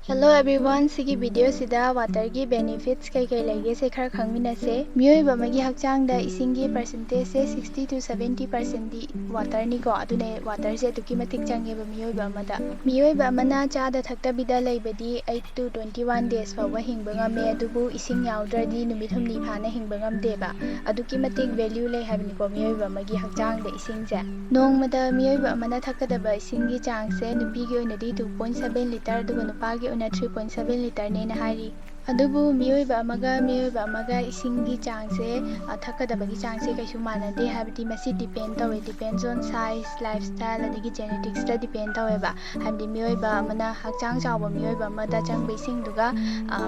Hello everyone, sigi video sida water gi benefits kai lege se khar khangmina se miyoi ba magi hakchang da ising gi percentage se 60 to 70% di water ni ko adune water se tuki matik change ba miyoi ba mada miyoi ba mana cha da thakta bida leibadi 8 to 21 days fa wa hingba ngame adubu ising yaudra di numit humni phana hingba ngamde ba aduki matik value le habni ko miyoi ba magi hakchang da ising se nong mada miyoi ba mana thakada ba ising gi chang se nupi gi oina di 2.7 liter aduga nupa gi 3.7 liter nena hari adubu miyoi ba amaga isingi changse thakadabagi changse kaisu manade habdi masi depends on size lifestyle adigi genetics da depend tawe ba habdi miyoi ba amana hakchang chawba miyoi ba amada changbe ising duga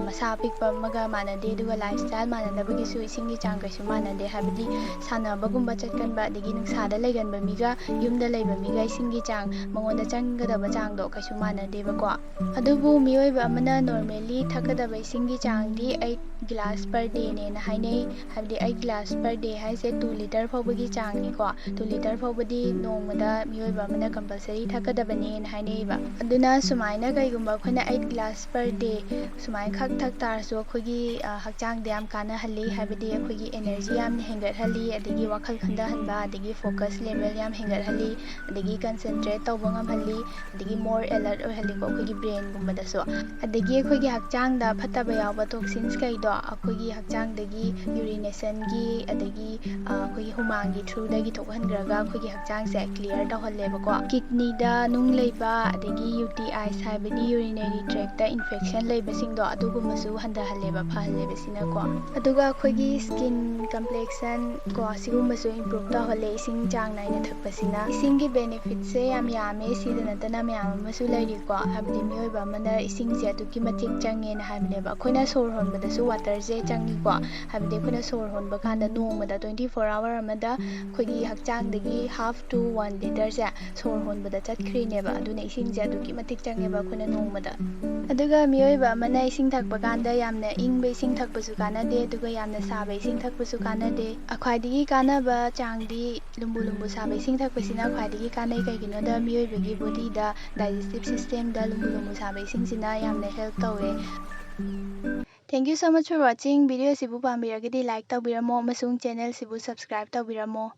masa pikpa amaga manade duga lifestyle manadabagi su isingi chang kaisu manade habdi sanaba gumba chatkanba adigi nungsada laiganba miga yumda laiba miga isingi chang mangonda changgadaba changdo kaisu manade ba ko adubu miyoi ba amana normally thakadaba ising gi changdi 8 glass per day ne na hainai habdi 8 glass per day haise 2 liter fawbagi changni ko 2 liter fawbadi nongmada miyoi ba mana compulsory thakadabane na hainai ba aduna sumaina kaigumba khona 8 glass per day sumai khak thak tar so khogi hakchang de am kana halli habdi khogi energy am hengat halli adigi wakhal khanda hanba adigi focus level yam hengat halli adigi concentrate tawbangam halli adigi more alert oi halli ko khogi brain gumba da so adigi khogi hakchang da phataba yawa toxins kai do akogi hakchang dagi urination gi adagi akogi humang gi through dagi thokhangraga akogi hakchang se clear tawhalle ba ko kidney da nung leiba adagi UTI saibadi urinary tract da infection leiba sing do adugumasu handa halle ba phalle ba sina ko aduga akogi skin complexion ko sigumbasu improve tawhalle ising chang naina thakpasina ising gi benefit se yam yame sidana tana myam amasu lairi ko habdi miyoi ba mana ising se aduki matik change na habne ba khona sor honbada su water je changi ko habde khona sor honba kanda nongmada 24 hour amada khogi hakchang dagi half to 1 liter ja sor honbada chatkhri ne ba aduna ising ja duki matik change ba khona nongmada aduga miyoi ba mana ising thakpa kanda yamna ingbe ising thakpa su kana de aduga yamna sabe ising thakpa su kana de akhwai digi kana ba changdi lumbu lumbu sabe ising thakpa sina khwai digi kana kai gino da miyoi bagi body da digestive system da lumbu lumbu sabe ising sina yamna help tawe Thank you so much for watching. Video sibu pambiragidi like tawbiramo amasung channel sibu subscribe tawbiramo.